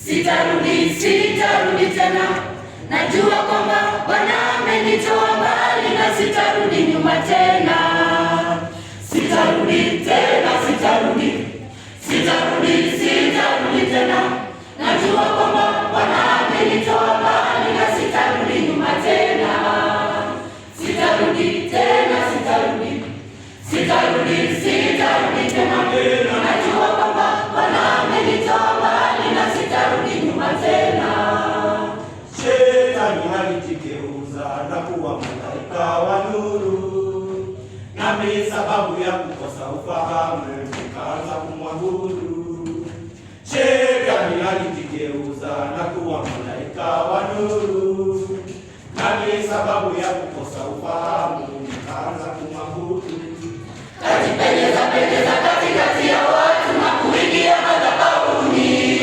sitarudi tena. Najua kwamba Bwana amenitoa mbali na sitarudi nyuma tena. Sitarudi tena, sitarudi tena. Najua kwamba Bwana amenitoa mbali na sitarudi nyuma tena. Sitarudi tena, sitarudi tena. Najua kwamba Bwana amenitoa mbali na sitarudi nyuma tena. Shetani alijigeuza na kuwa malaika wa nuru, nami sababu ya kukosa ufahamu nikaanza kumwabudu. Shetani alijigeuza na kuwa malaika wa nuru, nami sababu ya kukosa ufahamu nikaanza kumwabudu. Kajipenyeza katikati ya watu na kuingia madhabahuni.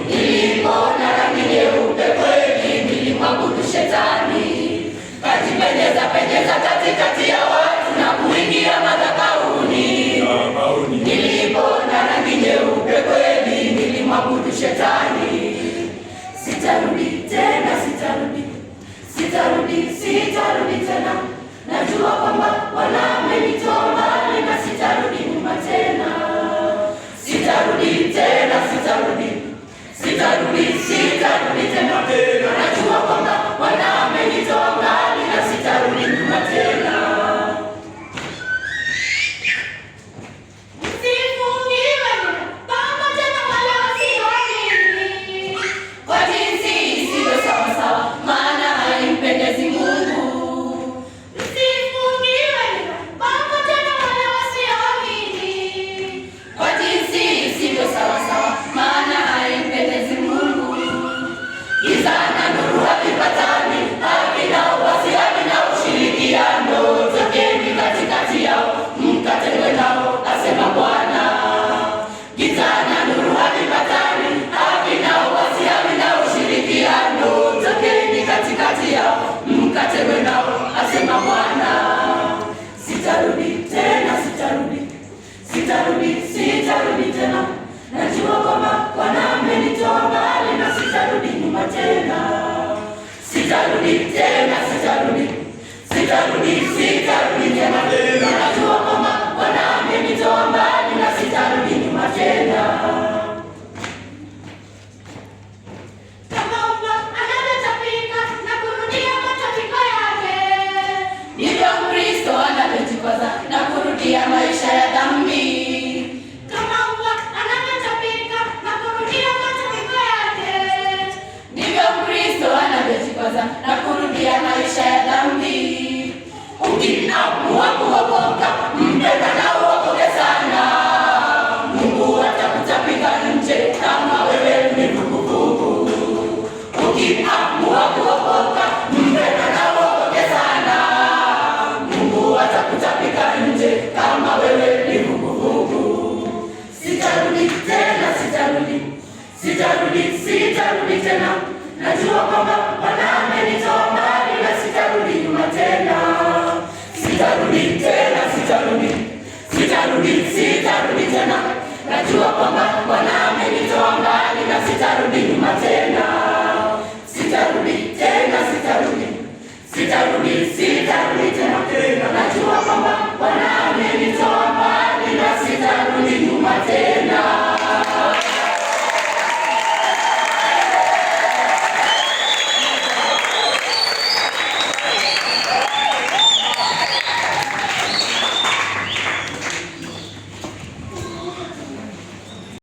Nilipoona rangi nyeupe kweli nilimwabudu Shetani. Kajipenyeza katikati ya watu na kuingia madhabahuni. Nilipoona rangi nyeupe kweli nilimwabudu Shetani. Sitarudi tena, sitarudi tena. Najua kwamba Bwana amenitoa mbali na sitarudi nyuma tena. Sitarudi tena, sitarudi tena. Najua kwamba Bwana amenitoa mbali na sitarudi nyuma tena. Msifungiwe pamoja na wale wasioamini, kwa jinsi isivyo sawasawa, maana haimpendezi Mungu. Mkatewe nao, asema Bwana. Sitarudi tena, sitarudi tena. Najua kwamba Bwana amenitoa mbali na sitarudi nyuma tena. Sitarudi tena, sitarudi tena. Najua kwamba Bwana amenitoa mbali na sitarudi nyuma tena. Na kurudia maisha ya dhambi. Kama mbwa anavyotapika na kurudia matapiko yake, ndivyo Mkristo anavyojikwaza na kurudia maisha ya dhambi. Ukiamua kuokoka, mpenda na uokoke sana. Mungu atakutapika nje kama wewe ni vuguvugu. Ukiamua kuokoka, mpenda na uokoke sana. Mungu atakutapika nje kama wewe ni vuguvugu. Sitarudi tena, sitarudi tena. Najua kwamba Bwana amenitoa mbali na sitarudi nyuma tena. Sitarudi tena, sitarudi tena. Najua kwamba Bwana amenitoa mbali na sitarudi nyuma tena. Sitarudi tena, sitarudi